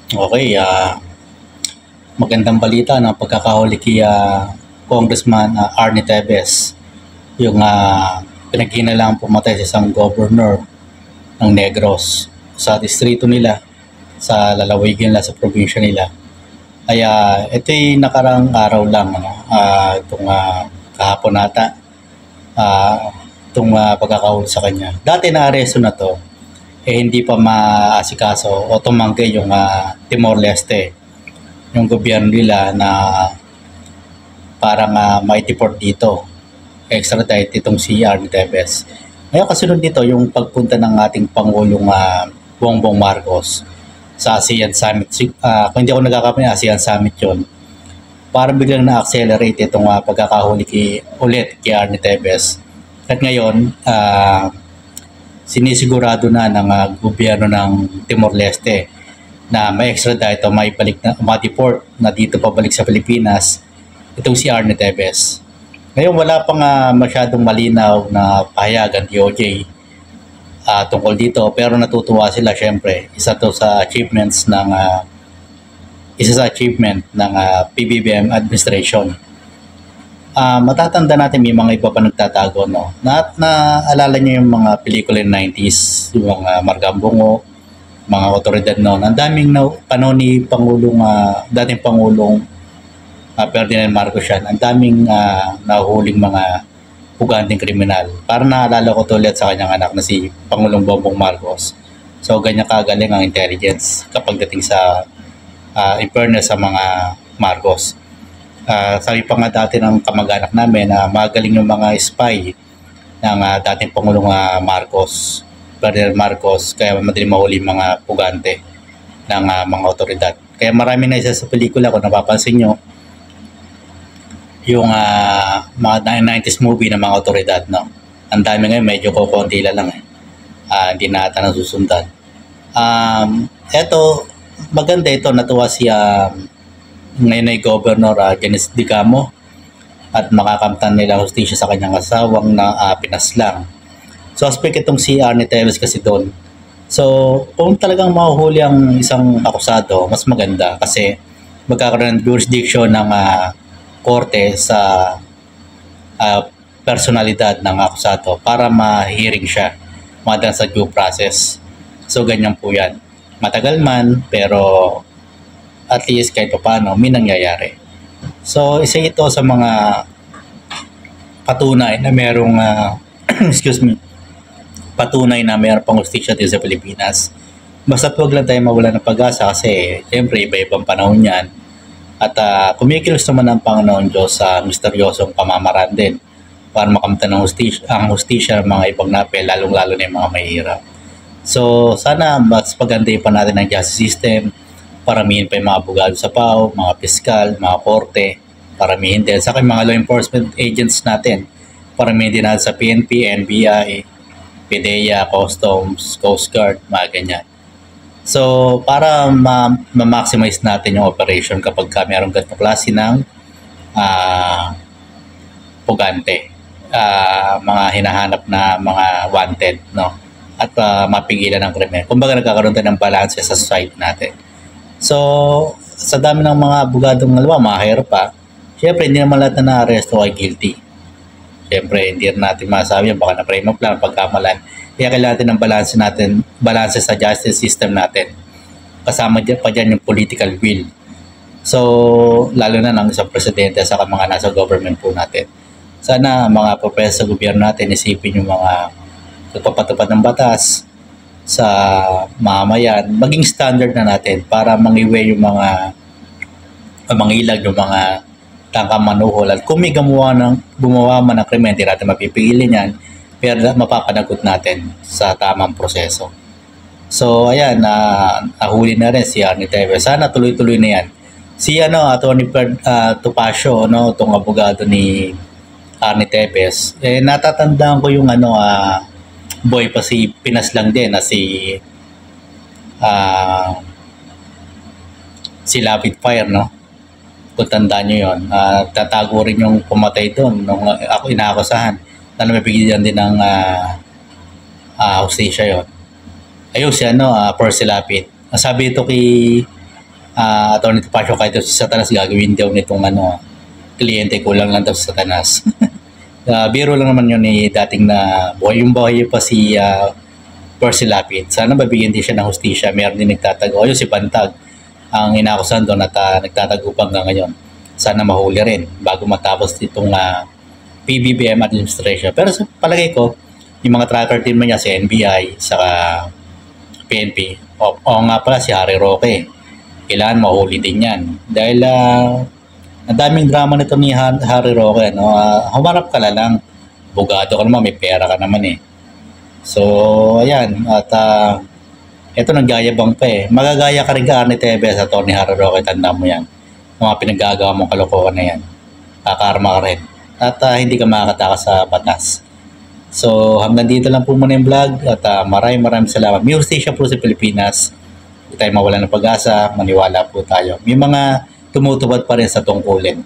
Okay, magandang balita ng pagkakahuli kay Congressman Arnie Tevez, yung pinaghinalang pumatay sa isang governor ng Negros sa distrito nila, sa lalawigan nila, sa probinsya nila. Ay ito'y nakarang araw lang, itong kahapon nata, itong pagkakahuli sa kanya. Dati na aresto na to, hindi pa maasikaso o tumanggi yung Timor-Leste, yung gobyerno nila na parang mai-deport dito, extradite itong si Arnie Tevez. Ngayon kasunod dito yung pagpunta ng ating Pangulong Bongbong Marcos sa ASEAN Summit. Kung hindi ako nagkakamali, ASEAN Summit yun. Parang biglang na-accelerate itong pagkakahuli ulit kay Arnie Tevez. At ngayon, sinisigurado na ng gobyerno ng Timor-Leste na may extradite o may balik na ma-deport na dito pabalik sa Pilipinas itong si Arnie Tevez. Ngayon wala pang masyadong malinaw na pahayagan DOJ tungkol dito, pero natutuwa sila syempre. Isa sa achievement ng PBBM administration. Matatanda natin may mga iba pa nagtatago, no? Naalala niyo yung mga pelikula ng 90s, yung mga Margambongo, mga otoridad noon. Ang daming panahon ni dating Pangulong Ferdinand Marcos yan. Ang daming nahuhuling mga puganteng kriminal. Parang naalala ko ulit sa kanyang anak na si Pangulong Bongbong Marcos. So, ganyan kagaling ang intelligence kapag dating sa in fairness sa mga Marcos. Sabi pa nga dati ng kamag-anak namin na magaling yung mga spy ng dating Pangulong Marcos, Ferdinand Marcos, kaya madaling mahuli mga pugante ng mga otoridad. Kaya marami na isa sa pelikula, kung napapansin nyo, yung mga 90s movie ng mga otoridad, no? Ang dami ngayon, medyo kukunti lang hindi na ata nasusundan. Eto, maganda ito, natuwa si ngayon ay Governor Janice Dicamo at makakamtan nila hustisya sa kanyang asawang na pinaslang. Suspect itong si Arnie Tevez kasi doon. So, kung talagang mahuhuli ang isang akusado, mas maganda kasi magkakaroon ng jurisdiction ng korte sa personalidad ng akusado para ma-hearing siya, madaan sa due process. So, ganyan po yan. Matagal man, pero at least kahit paano may nangyayari. So, isa ito sa mga patunay na merong patunay na mayroon pang hustisya dito sa Pilipinas. Basta huwag lang tayo mawala ng pag-asa kasi siyempre iba-ibang panahon yan. At kumikilos naman ang Panginoon Diyos sa misteryosong pamamaraan din para makamtan ang hustisya ng mga ibang napel, lalong-lalo na yung mga mahihirap. So, sana mas pagandahin pa natin ang justice system, paramihin pa yung mga abogado sa PAO, mga piskal, mga korte, paramihin din. Sa akin, mga law enforcement agents natin, paramihin din natin sa PNP, NBI, PDEA, Customs, Coast Guard, mga ganyan. So, para ma-maximize natin yung operation kapag mayroong ganitong klase ng pugante, mga hinahanap na mga wanted, no? At mapigilan ng krimen. Kumbaga nagkakaroon tayo ng balance sa society natin. So, sa dami ng mga abogadong mga hire pa, syempre hindi naman lahat na na-arresto ay guilty. Syempre, hindi natin masabi yan, baka na-frame up lang, pagkamalan. Kaya kailangan natin ng balance sa justice system natin. Kasama pa dyan yung political will. So, lalo na ng isang presidente sa mga nasa government po natin. Sana mga propesa sa gobyerno natin, isipin yung mga nagpapatupad ng batas sa mamayan, maging standard na natin para mangiwi yung mga mangilag yung mga tangkang manuhol. At kung may gumawa man ng krimen, hindi natin mapipigilin yan, pero mapapanagot natin sa tamang proseso. So, ayan, nahuli na rin si Arnie Tevez. Sana tuloy-tuloy na yan. Si Atty. Topacio, itong abogado ni Arnie Tevez, natatandaan ko yung boy pa si pinaslang din na si Lapid Fire, no? Kung tandaan nyo yun, tatago rin yung pumatay doon nung ako inaakusahan na namipigyan din ng hustisya yun. Ayun si Percy Lapid. Sabi ito kay Attorney Topacio, kahit si Satanas gagawin daw nitong kliyente, kulang lang daw si Satanas. Biro lang naman yun ni dating na buhay pa si Percy Lapid. Sana mabigyan din siya ng hustisya. Meron din nagtatago. O yun si Bantag, ang inakusan doon at nagtatagupan hanggang ngayon. Sana mahuli rin bago matapos itong PBBM administration. Pero sa palagay ko, yung mga tracker team niya, si NBI, saka PNP, o nga pala si Harry Roque, kailangan mahuli din yan. Dahil ang daming drama nito ni Harry Roque. Humarap ka na lang. Bugado ka naman, may pera ka naman eh. So, ayan. At ito nagyayabang pa eh. Magagaya ka rin ka, Arnie Tevez, at Tony Harry Roque, tanda mo yan. Mga pinaggagawa mong kalokohan na yan. Kakarma ka rin. At hindi ka makakatakas sa batas. So, hanggang dito lang po muna yung vlog. At maraming salamat. May hustisya po sa Pilipinas. Hindi tayo mawala ng pag-asa. Maniwala po tayo. May mga tumutubad pa rin sa tungkulin.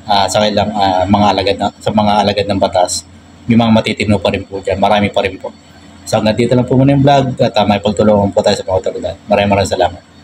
Sa kailang sa mga alagad ng batas. May mga matitino pa rin po dyan. Marami pa rin po. So hanggang dito lang po muna yung vlog at may pagtulungan po tayo sa mga otoridad. Maraming salamat.